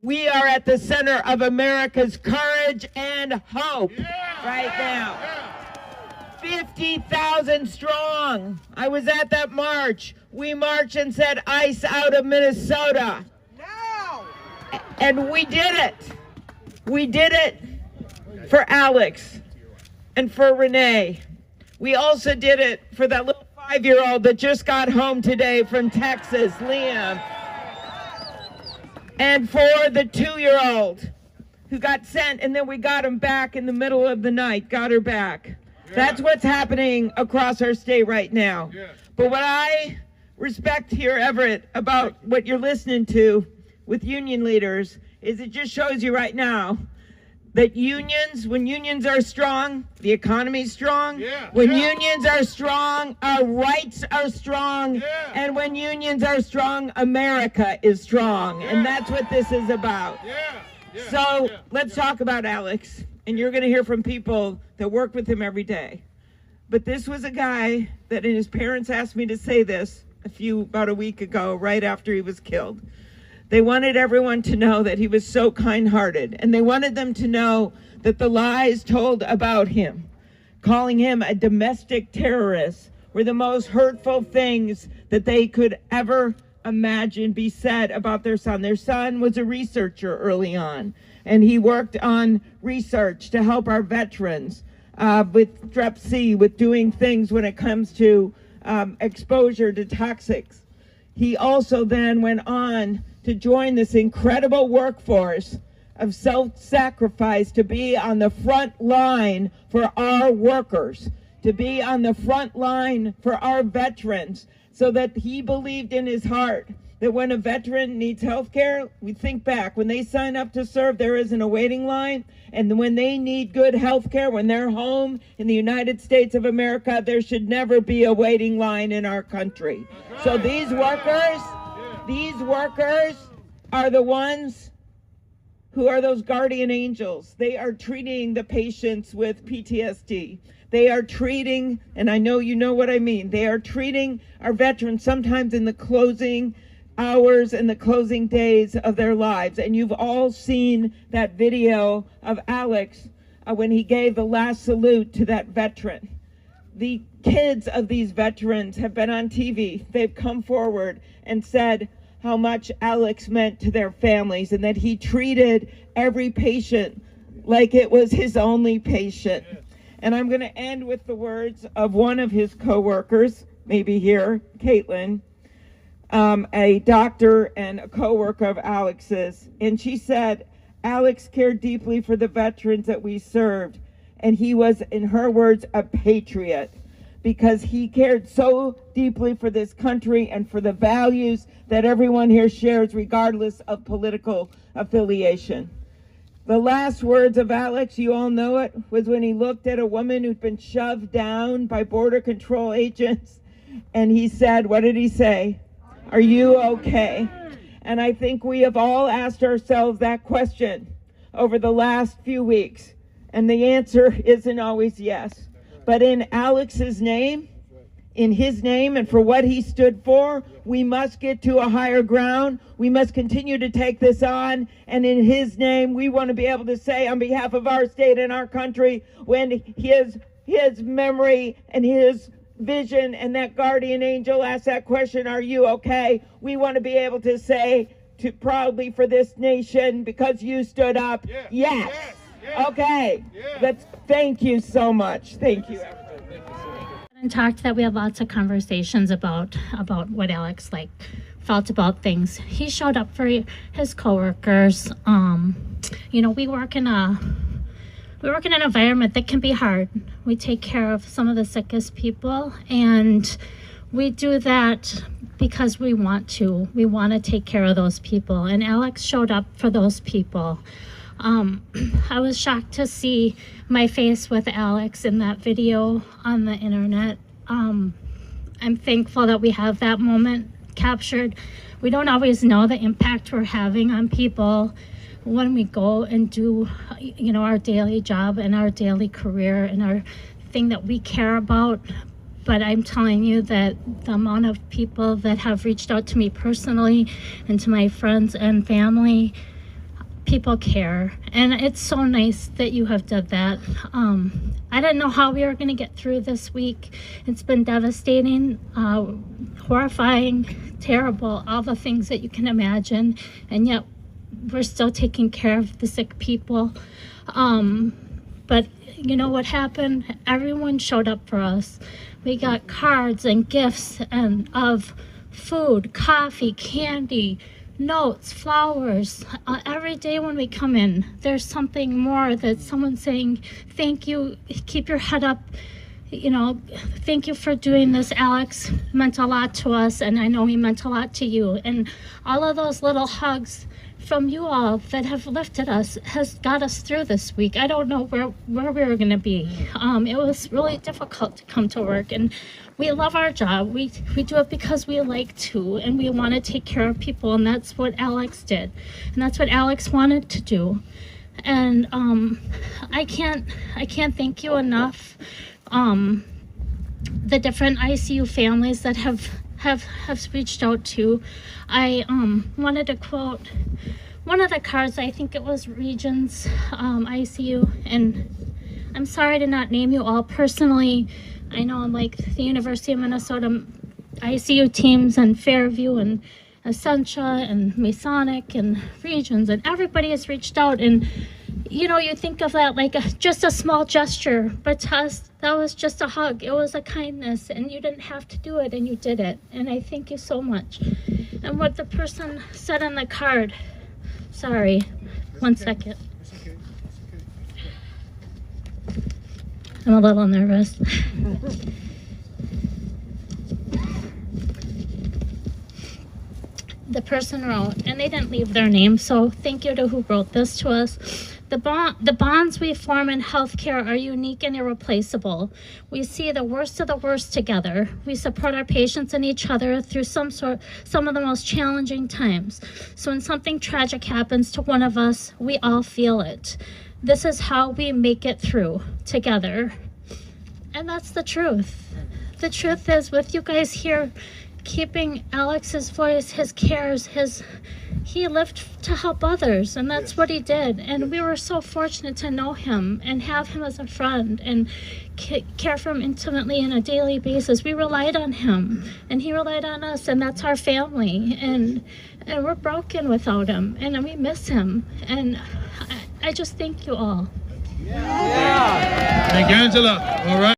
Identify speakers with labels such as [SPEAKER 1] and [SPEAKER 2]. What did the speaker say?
[SPEAKER 1] We are at the center of America's courage and hope right now. 50,000 strong. I was at that march. We marched and said, ICE out of Minnesota. Now! And we did it. We did it for Alex and for Renee. We also did it for that little 5-year-old that just got home today from Texas, Liam. And for the 2-year-old who got sent, and then we got him back in the middle of the night, got her back. Yeah. That's what's happening across our state right now. Yeah. But what I respect here, Everett, about what you're listening to with union leaders is it just shows you right now that unions, when unions are strong, the economy's strong. Yeah. When unions are strong, our rights are strong. Yeah. And when unions are strong, America is strong. Yeah. And that's what this is about. So let's talk about Alex. And you're going to hear from people that work with him every day. But this was a guy that, and his parents asked me to say this about a week ago, right after he was killed. They wanted everyone to know that he was so kind-hearted, and they wanted them to know that the lies told about him, calling him a domestic terrorist, were the most hurtful things that they could ever imagine be said about their son. Their son was a researcher early on, and he worked on research to help our veterans with Strep C, with doing things when it comes to exposure to toxics. He also then went on to join this incredible workforce of self-sacrifice to be on the front line for our workers, to be on the front line for our veterans, so that he believed in his heart that when a veteran needs health care, we think back, when they sign up to serve, there isn't a waiting line. And when they need good health care, when they're home in the United States of America, there should never be a waiting line in our country. So these workers are the ones who are those guardian angels. They are treating the patients with PTSD. They are treating, and I know you know what I mean, they are treating our veterans sometimes in the closing hours and the closing days of their lives. And you've all seen that video of Alex when he gave the last salute to that veteran. The kids of these veterans have been on TV. They've come forward and said how much Alex meant to their families and that he treated every patient like it was his only patient. And I'm going to end with the words of one of his coworkers, maybe here, Caitlin, a doctor and a coworker of Alex's. And she said, Alex cared deeply for the veterans that we served. And he was, in her words, a patriot, because he cared so deeply for this country and for the values that everyone here shares, regardless of political affiliation. The last words of Alex, you all know it, was when he looked at a woman who'd been shoved down by border control agents, and he said, what did he say? Are you okay? And I think we have all asked ourselves that question over the last few weeks, and the answer isn't always yes. But in Alex's name, in his name and for what he stood for, we must get to a higher ground. We must continue to take this on. And in his name, we want to be able to say on behalf of our state and our country, when his memory and his vision and that guardian angel asked that question, are you okay? We want to be able to say to proudly for this nation, because you stood up, yes. Okay, thank you so much. Thank you.
[SPEAKER 2] And talked that we had lots of conversations about what Alex felt about things. He showed up for his coworkers. We work in an environment that can be hard. We take care of some of the sickest people, and we do that because we want to. We want to take care of those people, and Alex showed up for those people. I was shocked to see my face with Alex in that video on the internet. I'm thankful that we have that moment captured. We don't always know the impact we're having on people when we go and do, our daily job and our daily career and our thing that we care about. But I'm telling you that the amount of people that have reached out to me personally and to my friends and family, people care, and it's so nice that you have done that. I didn't know how we were going to get through this week. It's been devastating, horrifying, terrible, all the things that you can imagine, and yet we're still taking care of the sick people. But you know what happened? Everyone showed up for us. We got cards and gifts and of food, coffee, candy, notes, flowers. Every day when we come in, there's something more that someone's saying, thank you, keep your head up, you know, thank you for doing this. Alex meant a lot to us, and I know he meant a lot to you. And all of those little hugs from you all that have lifted us has got us through this week. I don't know where we were going to be. It was really difficult to come to work, and we love our job. We do it because we like to, and we want to take care of people, and that's what Alex did, and that's what Alex wanted to do. And I can't thank you enough. The different ICU families that have reached out to. I wanted to quote one of the cards. I think it was Regions ICU, and I'm sorry to not name you all personally. I know like the University of Minnesota ICU teams and Fairview and Essentia and Masonic and Regions, and everybody has reached out. And you know, you think of that like just a small gesture, but to us, that was just a hug. It was a kindness, and you didn't have to do it, and you did it. And I thank you so much. And what the person said on the card, sorry, one second. I'm a little nervous. The person wrote, and they didn't leave their name, so thank you to who wrote this to us. The bonds we form in healthcare are unique and irreplaceable. We see the worst of the worst together. We support our patients and each other through some of the most challenging times. So when something tragic happens to one of us, we all feel it. This is how we make it through together. And that's the truth. The truth is, with you guys here, keeping Alex's voice, his cares, he lived to help others, and that's what he did. And we were so fortunate to know him and have him as a friend and care for him intimately on a daily basis. We relied on him, and he relied on us, and that's our family. And we're broken without him, and we miss him. And I just thank you all.
[SPEAKER 3] Yeah. Thank you, Angela. All right.